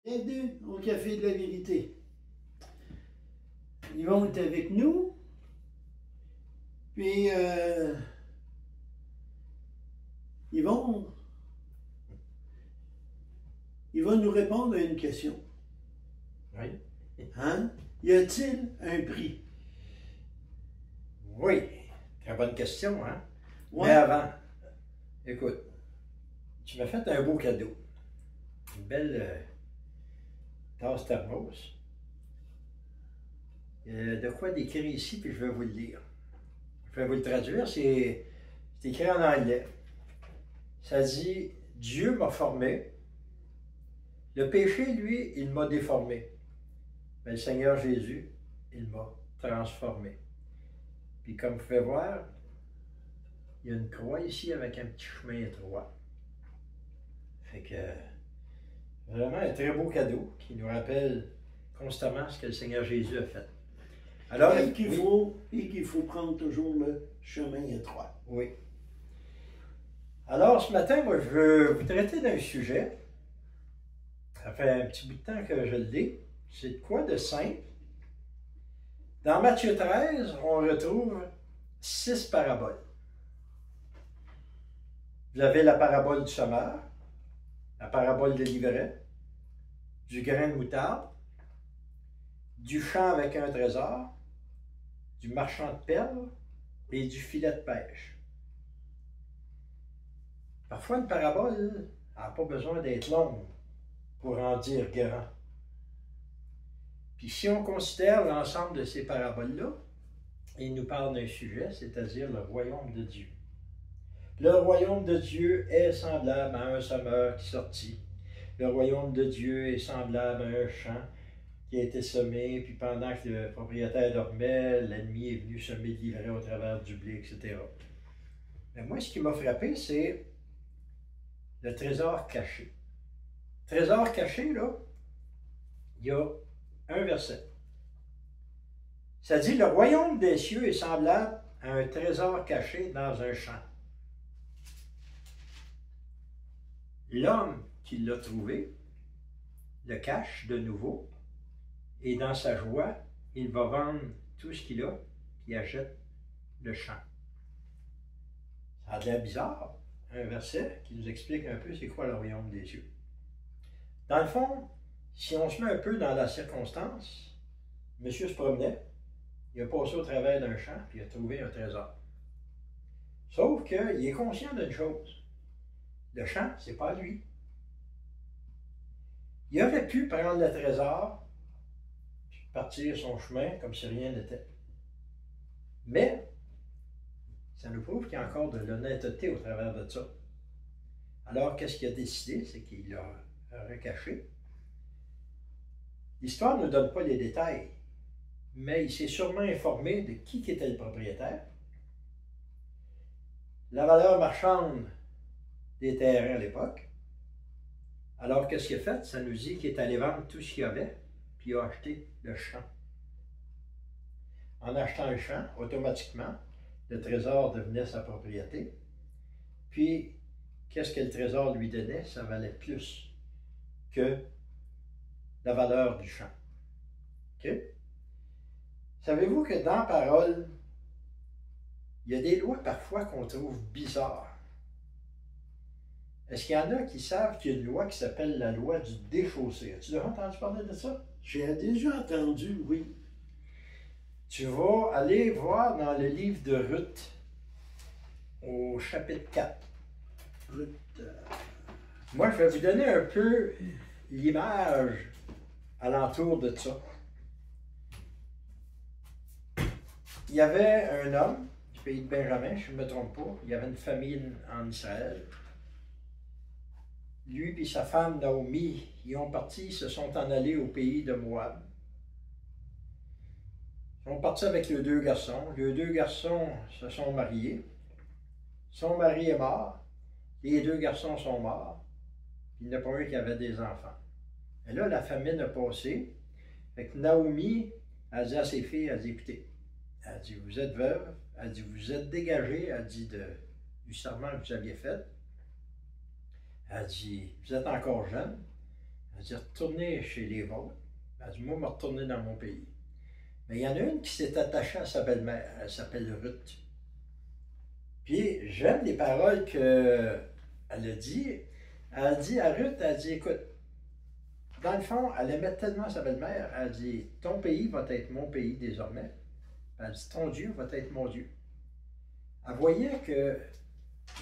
Bienvenue au Café de la Vérité. Ils vont être avec nous, puis ils vont nous répondre à une question. Oui. Hein? Y a-t-il un prix? Oui, très bonne question, hein? Ouais. Mais avant, écoute, tu m'as fait un beau cadeau. Une belle tasse thermos. De quoi d'écrire ici, puis je vais vous le lire. Je vais vous le traduire, c'est écrit en anglais. Ça dit « Dieu m'a formé, le péché, lui, il m'a déformé. Mais le Seigneur Jésus, il m'a transformé. » Puis comme vous pouvez voir, il y a une croix ici avec un petit chemin étroit. Fait que, vraiment un très beau cadeau qui nous rappelle constamment ce que le Seigneur Jésus a fait. Alors, Et qu'il faut prendre toujours le chemin étroit. Oui. Alors, ce matin, moi, je veux vous traiter d'un sujet. Ça fait un petit bout de temps que je le lis. C'est de quoi de simple? Dans Matthieu 13, on retrouve 6 paraboles. Vous avez la parabole du semeur, la parabole de l'ivraie, du grain de moutarde, du champ avec un trésor, du marchand de perles et du filet de pêche. Parfois, une parabole n'a pas besoin d'être longue pour en dire grand. Puis si on considère l'ensemble de ces paraboles-là, il nous parle d'un sujet, c'est-à-dire le royaume de Dieu. Le royaume de Dieu est semblable à un semeur qui sortit. Le royaume de Dieu est semblable à un champ qui a été semé, puis pendant que le propriétaire dormait, l'ennemi est venu semer de l'ivraie au travers du blé, etc. Mais moi, ce qui m'a frappé, c'est le trésor caché. Trésor caché, là, il y a un verset. Ça dit, le royaume des cieux est semblable à un trésor caché dans un champ. L'homme qui l'a trouvé le cache de nouveau et dans sa joie, il va vendre tout ce qu'il a et achète le champ. Ça a l'air bizarre, un verset qui nous explique un peu c'est quoi le royaume des cieux. Dans le fond, si on se met un peu dans la circonstance, monsieur se promenait, il a passé au travers d'un champ puis il a trouvé un trésor. Sauf qu'il est conscient d'une chose. Le champ, c'est pas lui. Il aurait pu prendre le trésor puis partir son chemin comme si rien n'était. Mais, ça nous prouve qu'il y a encore de l'honnêteté au travers de ça. Alors, qu'est-ce qu'il a décidé? C'est qu'il l'a recaché. L'histoire ne nous donne pas les détails, mais il s'est sûrement informé de qui était le propriétaire, la valeur marchande des terrains à l'époque. Alors, qu'est-ce qu'il a fait? Ça nous dit qu'il est allé vendre tout ce qu'il y avait, puis il a acheté le champ. En achetant le champ, automatiquement, le trésor devenait sa propriété. Puis, qu'est-ce que le trésor lui donnait? Ça valait plus que la valeur du champ. OK? Savez-vous que dans la parole, il y a des lois parfois qu'on trouve bizarres. Est-ce qu'il y en a qui savent qu'il y a une loi qui s'appelle la loi du déchaussé? As-tu déjà entendu parler de ça? J'ai déjà entendu, oui. Tu vas aller voir dans le livre de Ruth, au chapitre 4. Ruth, Moi, je vais vous donner un peu l'image alentour de ça. Il y avait un homme du pays de Benjamin, je ne me trompe pas. Il y avait une famille en Israël. Lui et sa femme Naomi, ils ont parti, ils se sont en allés au pays de Moab. Ils sont partis avec les 2 garçons. Les 2 garçons se sont mariés. Son mari est mort. Les 2 garçons sont morts. Il n'y en a pas un qui avait des enfants. Et là, la famine a passé. Fait que Naomi a dit à ses filles, elle dit, écoutez, elle dit, vous êtes veuve, elle dit, vous êtes dégagées, elle dit, du serment que vous aviez fait. Elle dit, vous êtes encore jeune. Elle dit, retournez chez les vôtres. Elle dit, moi, je vais retourner dans mon pays. Mais il y en a une qui s'est attachée à sa belle-mère. Elle s'appelle Ruth. Puis, j'aime les paroles qu'elle a dit. Elle a dit à Ruth, elle dit, écoute, dans le fond, elle aimait tellement sa belle-mère, elle dit, ton pays va être mon pays désormais. Elle dit, ton Dieu va être mon Dieu. Elle voyait que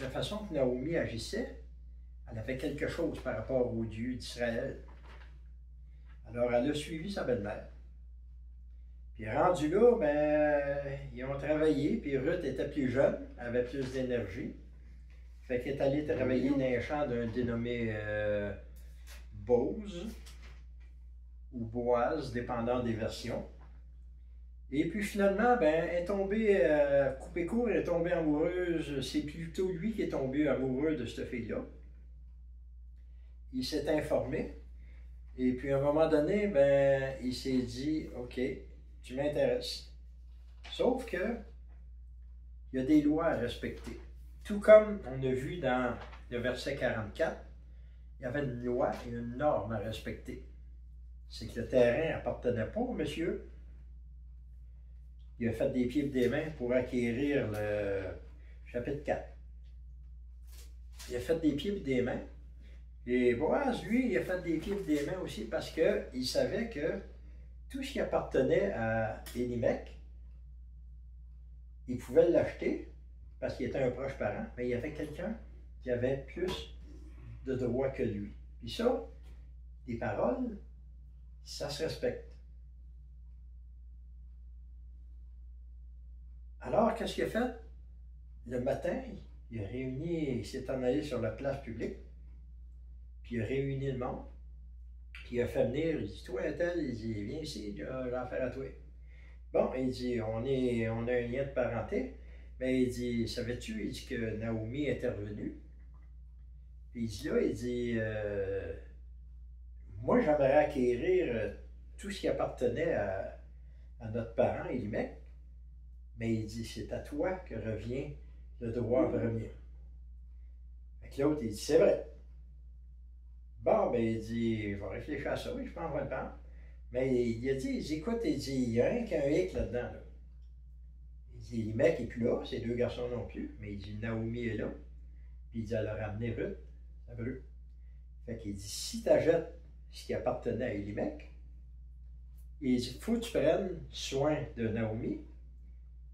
la façon que Naomi agissait, elle avait quelque chose par rapport au Dieu d'Israël. Alors, elle a suivi sa belle-mère. Puis rendu là, ben, ils ont travaillé, puis Ruth était plus jeune, avait plus d'énergie. Fait qu'elle est allée travailler dans un champ d'un dénommé Bose ou Boaz, dépendant des versions. Et puis finalement, ben, elle est tombée, coupé court, elle est tombée amoureuse. C'est plutôt lui qui est tombé amoureux de cette fille-là. Il s'est informé. Et puis à un moment donné, ben, il s'est dit, OK, tu m'intéresses. Sauf que il y a des lois à respecter. Tout comme on a vu dans le verset 44, il y avait une loi et une norme à respecter. C'est que le terrain n'appartenait pas au monsieur. Il a fait des pieds et des mains pour acquérir le chapitre 4. Il a fait des pieds et des mains. Et Boaz, lui, il a fait des pieds et des mains aussi parce qu'il savait que tout ce qui appartenait à Élimech, il pouvait l'acheter parce qu'il était un proche parent, mais il y avait quelqu'un qui avait plus de droits que lui. Puis ça, des paroles, ça se respecte. Alors, qu'est-ce qu'il a fait? Le matin, il a réuni, il s'est en allé sur la place publique, puis il a réuni le monde, puis il a fait venir, il dit, toi, tel, il dit, viens ici, j'ai affaire à toi. Bon, il dit, on a un lien de parenté, mais il dit, savais-tu, il dit que Naomi est intervenue. Puis il dit là, il dit, moi, j'aimerais acquérir tout ce qui appartenait à notre parent, Élimech, mais il dit, c'est à toi que revient le droit premier. Fait que l'autre, il dit, c'est vrai. Bon, ben, il dit, je vais réfléchir à ça, oui, je pense qu'on va le prendre. Mais il a dit, écoute, il dit, il y a rien qu'un hic là-dedans, là. Il dit, Élimech n'est plus là, ses deux garçons non plus, mais il dit, Naomi est là. Puis il dit, elle a ramené Ruth, à Brut. Fait qu'il dit, si tu achètes ce qui appartenait à Élimech, il dit, il faut que tu prennes soin de Naomi,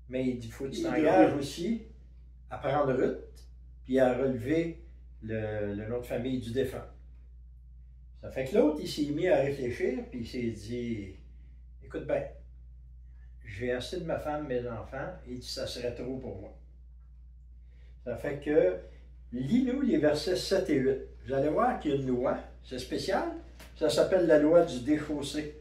mais il dit, il faut que tu t'engages aussi à prendre Ruth, puis à relever le nom de famille du défunt. Ça fait que l'autre, il s'est mis à réfléchir, puis il s'est dit, écoute bien, j'ai assez de ma femme, mes enfants, et il dit, ça serait trop pour moi. Ça fait que, lis-nous les versets 7 et 8. Vous allez voir qu'il y a une loi, c'est spécial, ça s'appelle la loi du déchaussé.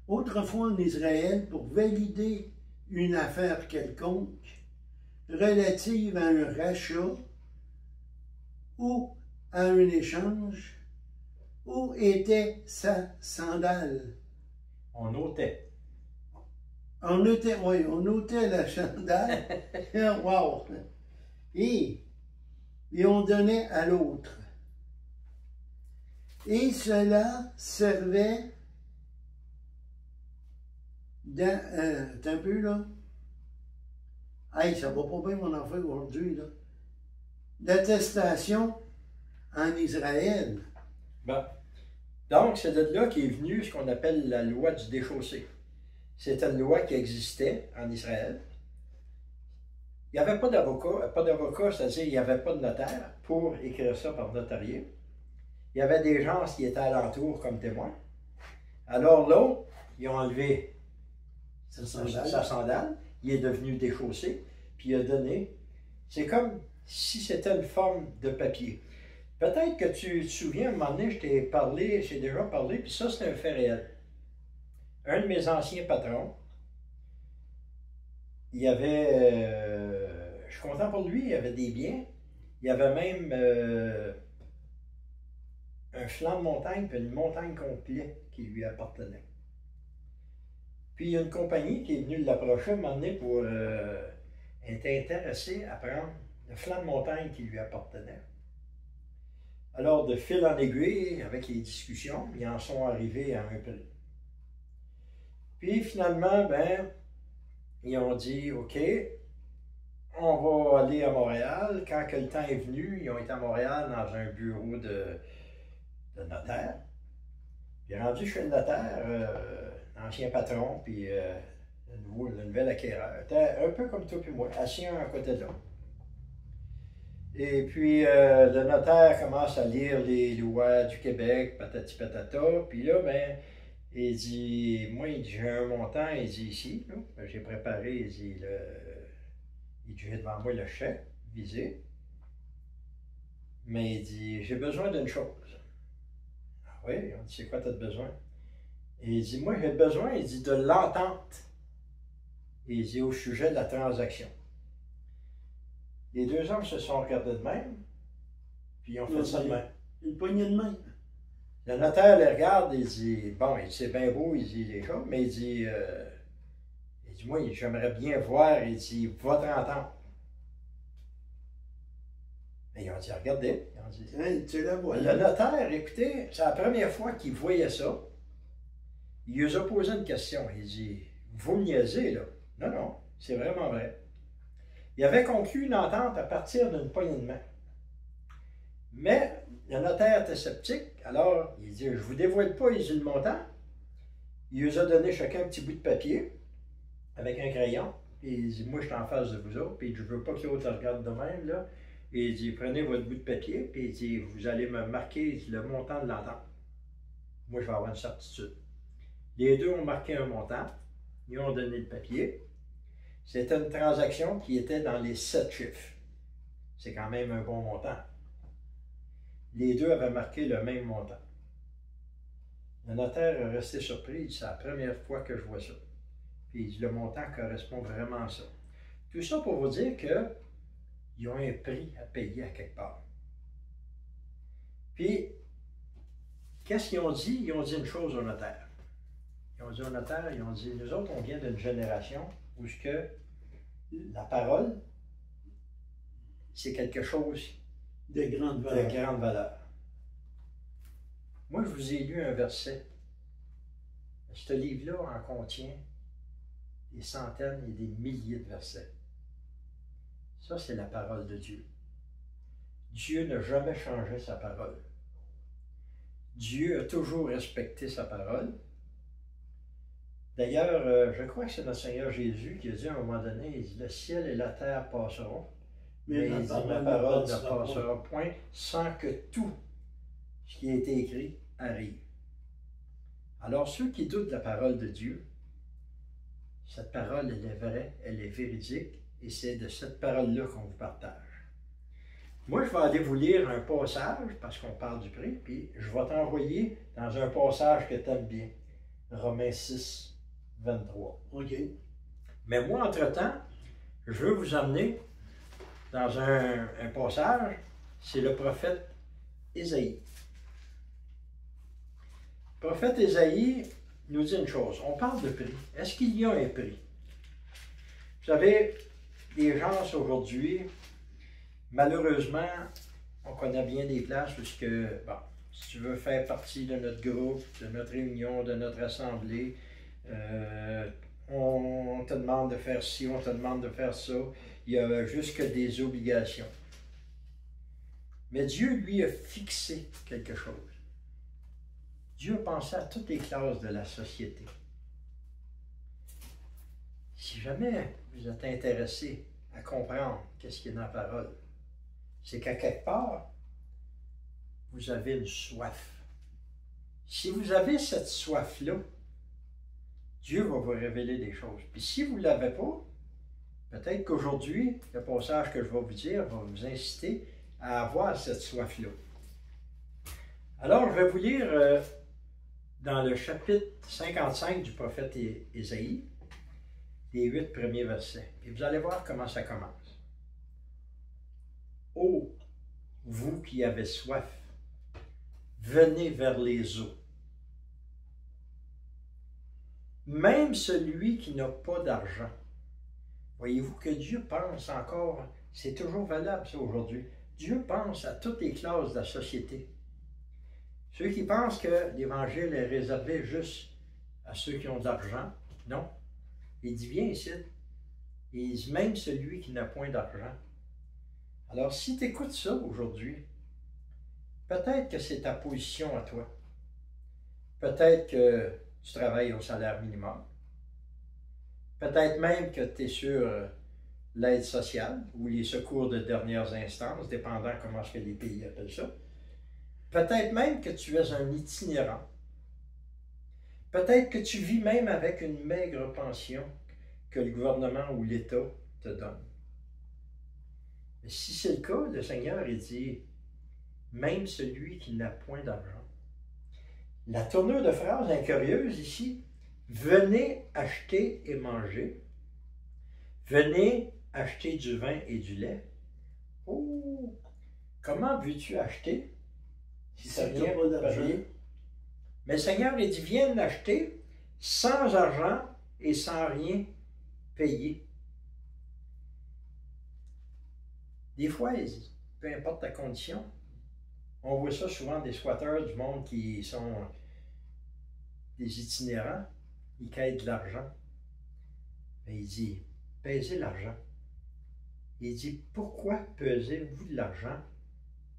Autrefois en Israël, pour valider une affaire quelconque relative à un rachat ou à un échange, où était sa sandale? On ôtait. On ôtait la sandale. Wow! Et on donnait à l'autre. Et cela servait t'es un peu là? Hey, ça va pas bien mon enfant aujourd'hui, là. D'attestation en Israël. Bon. Donc, c'est de là qu'est venu ce qu'on appelle la loi du déchaussé. C'était une loi qui existait en Israël. Il n'y avait pas d'avocat, c'est-à-dire il n'y avait pas de notaire pour écrire ça par notarié. Il y avait des gens qui étaient alentour comme témoins. Alors l'autre, ils ont enlevé sa sandale, il est devenu déchaussé, puis il a donné. C'est comme si c'était une forme de papier. Peut-être que tu te souviens, à un moment donné, j'ai déjà parlé, puis ça, c'est un fait réel. Un de mes anciens patrons, il y avait, je suis content pour lui, il y avait des biens, il y avait même un flanc de montagne, puis une montagne complète qui lui appartenait. Puis il y a une compagnie qui est venue l'approcher à un moment donné pour être intéressée à prendre le flanc de montagne qui lui appartenait. Alors, de fil en aiguille, avec les discussions, ils en sont arrivés à un prix. Puis finalement, ben, ils ont dit, OK, on va aller à Montréal. Quand que le temps est venu, ils ont été à Montréal dans un bureau de notaire. Puis rendu chez le notaire, l'ancien patron, puis le nouvel acquéreur, était un peu comme toi et moi, assis un à côté de l'autre. Et puis, le notaire commence à lire les lois du Québec, patati patata. Puis là, ben, il dit, moi, il dit, j'ai un montant, il dit ici, j'ai préparé, il dit, j'ai devant moi le chèque visé. Mais il dit, j'ai besoin d'une chose. Ah oui, on dit, c'est quoi tu as besoin? Et il dit, moi, j'ai besoin, il dit, de l'entente. Et il dit, au sujet de la transaction. Les deux hommes se sont regardés de même, puis ils ont fait ça de même. Une poignée de main. Le notaire les regarde et il dit, bon, c'est bien beau, il dit les choses, mais il dit, moi, j'aimerais bien voir, il dit, votre entente. Mais ils ont dit, regardez. Ils ont dit, Hey, tu la vois. Le notaire, écoutez, c'est la première fois qu'il voyait ça. Il lui a posé une question. Il dit, vous me niaisez, là. Non, non, c'est vraiment vrai. Il avait conclu une entente à partir d'une poignée de main. Mais le notaire était sceptique, alors il dit, je ne vous dévoile pas, il dit le montant. Il lui a donné chacun un petit bout de papier avec un crayon. Et il dit, moi je suis en face de vous autres, puis je ne veux pas que l'autre regarde de même, là. Et il dit, prenez votre bout de papier, puis il dit, vous allez me marquer le montant de l'entente. Moi je vais avoir une certitude. Les deux ont marqué un montant, ils ont donné le papier. C'était une transaction qui était dans les 7 chiffres. C'est quand même un bon montant. Les deux avaient marqué le même montant. Le notaire est resté surpris, il dit, c'est la première fois que je vois ça. Puis il dit, le montant correspond vraiment à ça. Tout ça pour vous dire qu'ils ont un prix à payer à quelque part. Puis, qu'est-ce qu'ils ont dit? Ils ont dit une chose au notaire. Ils ont dit au notaire, ils ont dit, nous autres, on vient d'une génération où ce que la parole, c'est quelque chose de grande valeur. Moi, je vous ai lu un verset. Ce livre-là en contient des centaines et des milliers de versets. Ça, c'est la parole de Dieu. Dieu n'a jamais changé sa parole. Dieu a toujours respecté sa parole. D'ailleurs, je crois que c'est notre Seigneur Jésus qui a dit à un moment donné, il dit, le ciel et la terre passeront, mais il dit, ma parole ne passera point sans que tout ce qui a été écrit arrive. Alors, ceux qui doutent de la parole de Dieu, cette parole, elle est vraie, elle est véridique, et c'est de cette parole-là qu'on vous partage. Moi, je vais aller vous lire un passage, parce qu'on parle du prix, puis je vais t'envoyer dans un passage que tu aimes bien, Romains 6, 23. OK. Mais moi, entre-temps, je veux vous emmener dans un passage, c'est le prophète Ésaïe. Le prophète Ésaïe nous dit une chose, on parle de prix. Est-ce qu'il y a un prix? Vous savez, les gens aujourd'hui, malheureusement, on connaît bien des places où, bon, si tu veux faire partie de notre groupe, de notre réunion, de notre assemblée, on te demande de faire ci, on te demande de faire ça. Il y a juste que des obligations. Mais Dieu, lui, a fixé quelque chose. Dieu a pensé à toutes les classes de la société. Si jamais vous êtes intéressé à comprendre qu'est-ce qu'il y a dans la parole, c'est qu'à quelque part, vous avez une soif. Si vous avez cette soif-là, Dieu va vous révéler des choses. Puis si vous ne l'avez pas, peut-être qu'aujourd'hui, le passage que je vais vous dire va vous inciter à avoir cette soif-là. Alors, je vais vous lire dans le chapitre 55 du prophète Ésaïe, les 8 premiers versets. Et vous allez voir comment ça commence. Ô vous qui avez soif, venez vers les eaux. Même celui qui n'a pas d'argent. Voyez-vous que Dieu pense encore, c'est toujours valable ça aujourd'hui. Dieu pense à toutes les classes de la société. Ceux qui pensent que l'Évangile est réservé juste à ceux qui ont de l'argent, non. Il dit, viens ici. Il dit, même celui qui n'a point d'argent. Alors, si tu écoutes ça aujourd'hui, peut-être que c'est ta position à toi. Peut-être que tu travailles au salaire minimum. Peut-être même que tu es sur l'aide sociale ou les secours de dernières instances, dépendant comment est-ce que les pays appellent ça. Peut-être même que tu es un itinérant. Peut-être que tu vis même avec une maigre pension que le gouvernement ou l'État te donne. Mais si c'est le cas, le Seigneur, il dit, même celui qui n'a point d'argent. La tournure de phrase est curieuse ici. Venez acheter et manger. Venez acheter du vin et du lait. Oh! Comment veux-tu acheter si tu n'as rien pas d'argent? Mais le Seigneur, il dit, viens l'acheter sans argent et sans rien payer. Des fois, peu importe ta condition, on voit ça souvent des squatteurs du monde qui sont des itinérants, ils quittent de l'argent. Mais il dit, pesez l'argent. Il dit, pourquoi pesez-vous de l'argent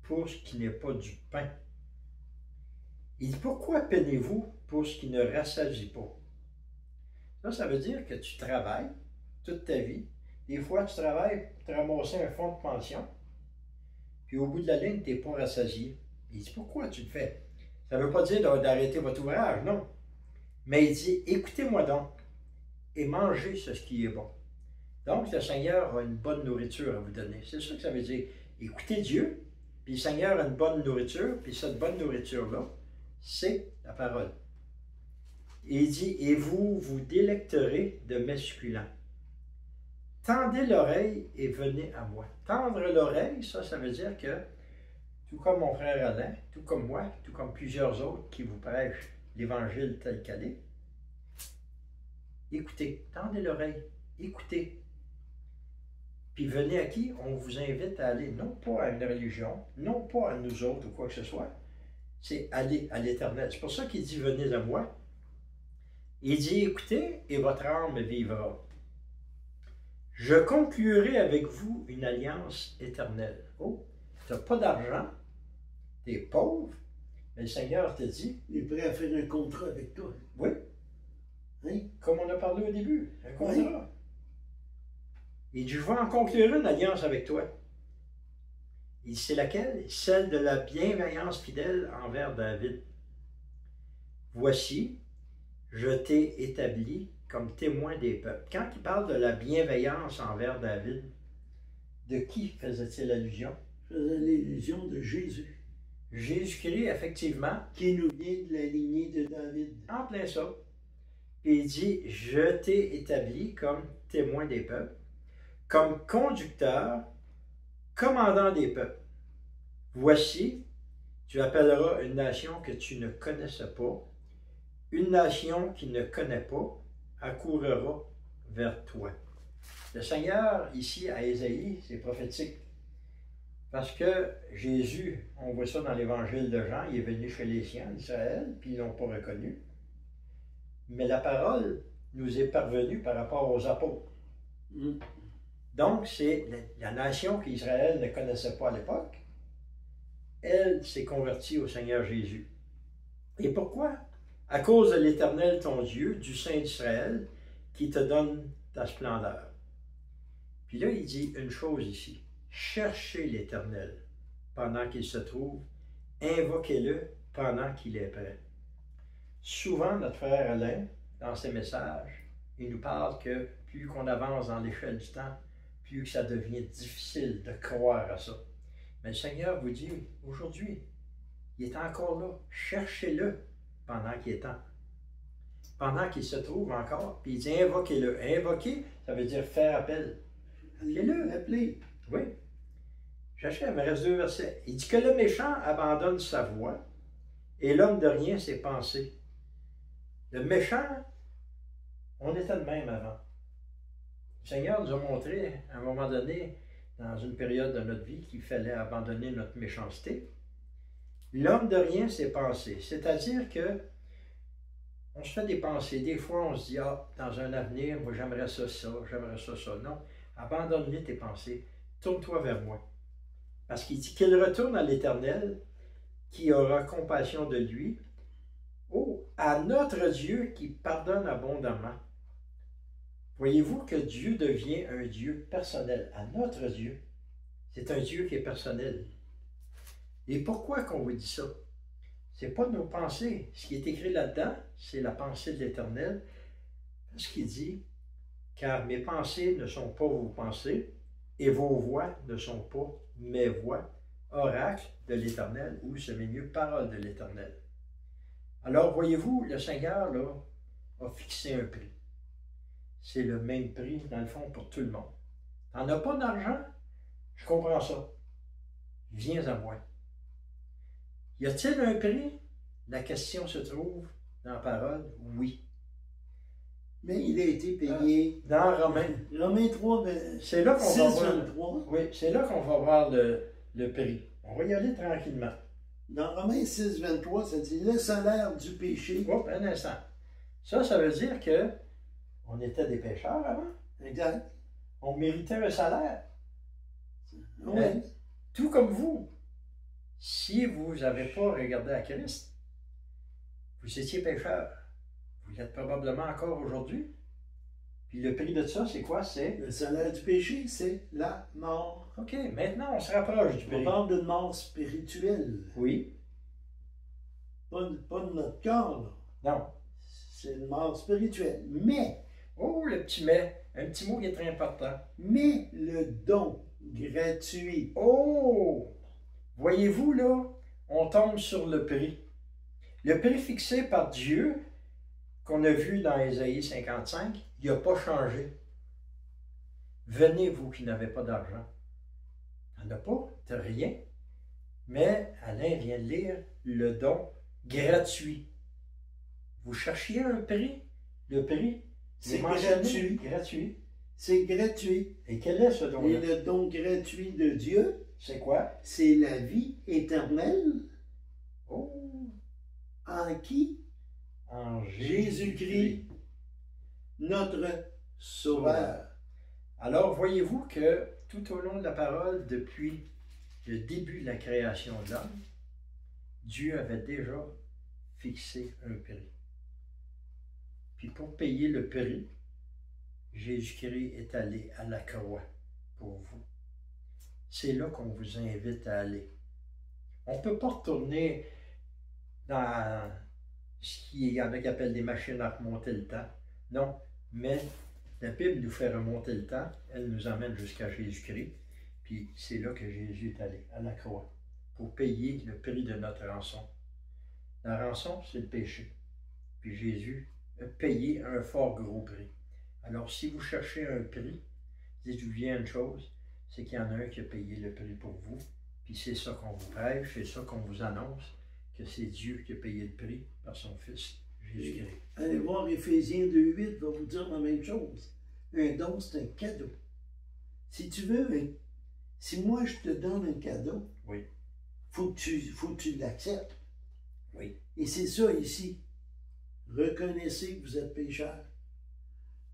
pour ce qui n'est pas du pain? Il dit, pourquoi peinez-vous pour ce qui ne rassasie pas? Ça veut dire que tu travailles toute ta vie. Des fois, tu travailles pour te ramasser un fonds de pension, puis au bout de la ligne, tu n'es pas rassasié. Il dit, pourquoi tu le fais? Ça ne veut pas dire d'arrêter votre ouvrage, non. Mais il dit, écoutez-moi donc et mangez ce qui est bon. Donc, le Seigneur a une bonne nourriture à vous donner. C'est ça que ça veut dire. Écoutez Dieu, puis le Seigneur a une bonne nourriture, puis cette bonne nourriture-là, c'est la parole. Et il dit, et vous vous délecterez de mes succulents. Tendez l'oreille et venez à moi. Tendre l'oreille, ça veut dire que, tout comme mon frère Alain, tout comme moi, tout comme plusieurs autres qui vous prêchent l'Évangile tel qu'elle est, écoutez, tendez l'oreille, écoutez. Puis venez à qui? On vous invite à aller, non pas à une religion, non pas à nous autres ou quoi que ce soit, c'est aller à l'Éternel. C'est pour ça qu'il dit, venez à moi. Il dit, écoutez, et votre âme vivra. Je conclurai avec vous une alliance éternelle. Oh, tu n'as pas d'argent, tu es pauvre, mais le Seigneur te dit... Il est prêt à faire un contrat avec toi. Oui. Hein? Comme on a parlé au début, un contrat. Oui. Il dit, je vais en conclure une alliance avec toi. Il dit, c'est laquelle? Celle de la bienveillance fidèle envers David. Voici, je t'ai établi comme témoin des peuples. Quand il parle de la bienveillance envers David, de qui faisait-il allusion? Faisait l'illusion de Jésus. Jésus-Christ, effectivement. Qui nous vient de la lignée de David. En plein ça. Puis il dit, je t'ai établi comme témoin des peuples, comme conducteur, commandant des peuples. Voici, tu appelleras une nation que tu ne connaissais pas, une nation qui ne connaît pas, accourra vers toi. Le Seigneur, ici à Ésaïe, c'est prophétique. Parce que Jésus, on voit ça dans l'évangile de Jean, il est venu chez les siens d'Israël, puis ils ne l'ont pas reconnu. Mais la parole nous est parvenue par rapport aux apôtres. Donc, c'est la nation qu'Israël ne connaissait pas à l'époque. Elle s'est convertie au Seigneur Jésus. Et pourquoi? À cause de l'Éternel, ton Dieu, du Saint d'Israël, qui te donne ta splendeur. Puis là, il dit une chose ici. Cherchez l'Éternel pendant qu'il se trouve, invoquez-le pendant qu'il est prêt. Souvent, notre frère Alain, dans ses messages, il nous parle que plus qu'on avance dans l'échelle du temps, plus que ça devient difficile de croire à ça. Mais le Seigneur vous dit, aujourd'hui, il est encore là. Cherchez-le pendant qu'il est temps. Pendant qu'il se trouve encore. Puis il dit, invoquez-le. Invoquer, ça veut dire faire appel. Allez-le, appelez. Oui. J'achève, il me reste 2 versets. Il dit que le méchant abandonne sa voie et l'homme de rien ses pensées. Le méchant, on était de même avant. Le Seigneur nous a montré, à un moment donné, dans une période de notre vie qu'il fallait abandonner notre méchanceté. L'homme de rien, c'est penser. C'est-à-dire que on se fait des pensées. Des fois, on se dit, ah, dans un avenir, moi, j'aimerais ça, j'aimerais ça, ça. Non, abandonne-les tes pensées. Tourne-toi vers moi. Parce qu'il dit qu'il retourne à l'Éternel, qui aura compassion de lui. Oh, à notre Dieu qui pardonne abondamment. Voyez-vous que Dieu devient un Dieu personnel. À notre Dieu. C'est un Dieu qui est personnel. Et pourquoi qu'on vous dit ça? C'est pas nos pensées. Ce qui est écrit là-dedans, c'est la pensée de l'Éternel. Parce qu'il dit, car mes pensées ne sont pas vos pensées, et vos voix ne sont pas mes voix. Oracle de l'Éternel, ou c'est mieux, parole de l'Éternel. Alors, voyez-vous, le Seigneur, là, a fixé un prix. C'est le même prix, dans le fond, pour tout le monde. T'en as pas d'argent? Je comprends ça. Viens à moi. Y a-t-il un prix? La question se trouve dans la parole, oui. Mais il a été payé. Dans Romains. Romains 3, c'est là qu'on va voir. 23. Oui, c'est là qu'on va voir le prix. On va y aller tranquillement. Dans Romains 6, 23, ça dit le salaire du péché. Oups, un instant. Ça veut dire que on était des pécheurs avant. Exact. On méritait un salaire. Oui. Tout comme vous. Si vous n'avez pas regardé à Christ, vous étiez pécheur. Vous l'êtes probablement encore aujourd'hui. Puis le prix de ça, c'est quoi? C'est le salaire du péché, c'est la mort. OK, maintenant on se rapproche du prix. On parle d'une mort spirituelle. Oui. Pas de notre corps, là. Non. C'est une mort spirituelle. Mais, oh, le petit mais, un petit mot qui est très important. Mais le don gratuit. Oh! Voyez-vous, là, on tombe sur le prix. Le prix fixé par Dieu, qu'on a vu dans Ésaïe 55, il n'a pas changé. Venez, vous qui n'avez pas d'argent. Il n'y en a pas, de rien. Mais Alain vient de lire le don gratuit. Vous cherchiez un prix? Le prix, c'est gratuit. Gratuit. C'est gratuit. Et quel est ce don-là? Et le don gratuit de Dieu, c'est quoi? C'est la vie éternelle. Oh! En qui? En Jésus-Christ, notre Sauveur. Alors, voyez-vous que tout au long de la parole, depuis le début de la création de l'homme, Dieu avait déjà fixé un prix. Puis pour payer le prix, Jésus-Christ est allé à la croix pour vous. C'est là qu'on vous invite à aller. On ne peut pas retourner dans ce qu'il y en a qui appellent des machines à remonter le temps. Non, mais la Bible nous fait remonter le temps. Elle nous emmène jusqu'à Jésus-Christ. Puis c'est là que Jésus est allé, à la croix, pour payer le prix de notre rançon. La rançon, c'est le péché. Puis Jésus a payé un fort gros prix. Alors si vous cherchez un prix, dites-vous bien une chose, c'est qu'il y en a un qui a payé le prix pour vous. Puis c'est ça qu'on vous prêche, c'est ça qu'on vous annonce, que c'est Dieu qui a payé le prix par son Fils, Jésus-Christ. Allez voir Éphésiens 2,8 va vous dire la même chose. Un don, c'est un cadeau. Si tu veux, si moi je te donne un cadeau, oui, faut que tu l'acceptes. Oui. Et c'est ça ici. Reconnaissez que vous êtes pécheur.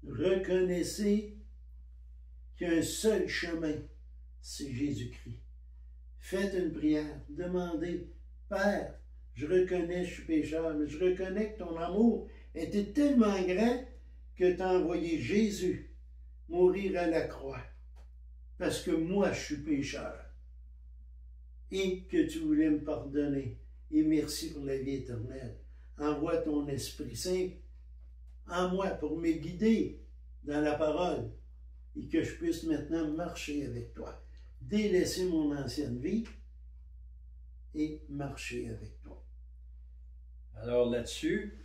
Reconnaissez qu'il y a un seul chemin, c'est Jésus-Christ. Faites une prière, demandez, Père, je reconnais que je suis pécheur, mais je reconnais que ton amour était tellement grand que tu as envoyé Jésus mourir à la croix. Parce que moi, je suis pécheur. Et que tu voulais me pardonner. Et merci pour la vie éternelle. Envoie ton Esprit Saint en moi pour me guider dans la parole et que je puisse maintenant marcher avec toi. Délaisser mon ancienne vie et marcher avec toi. Alors là-dessus,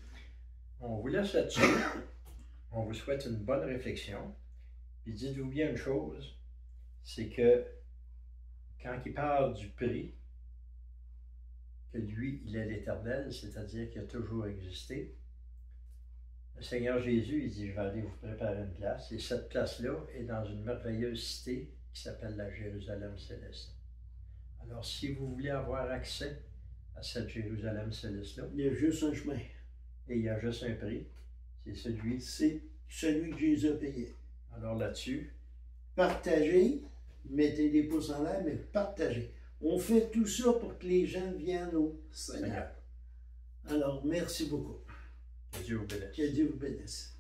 on vous laisse là-dessus. On vous souhaite une bonne réflexion. Puis dites-vous bien une chose, c'est que quand il parle du prix, que lui, il est l'Éternel, c'est-à-dire qu'il a toujours existé, le Seigneur Jésus, il dit, je vais aller vous préparer une place. Et cette place-là est dans une merveilleuse cité qui qui s'appelle la Jérusalem céleste. Alors, si vous voulez avoir accès à cette Jérusalem céleste-là, il y a juste un chemin. et il y a juste un prix, c'est celui. C'est celui que Jésus a payé. Alors là-dessus, Partagez, mettez des pouces en l'air, mais partagez. On fait tout ça pour que les gens viennent au Seigneur. Alors, merci beaucoup. que Dieu vous bénisse. Que Dieu vous bénisse.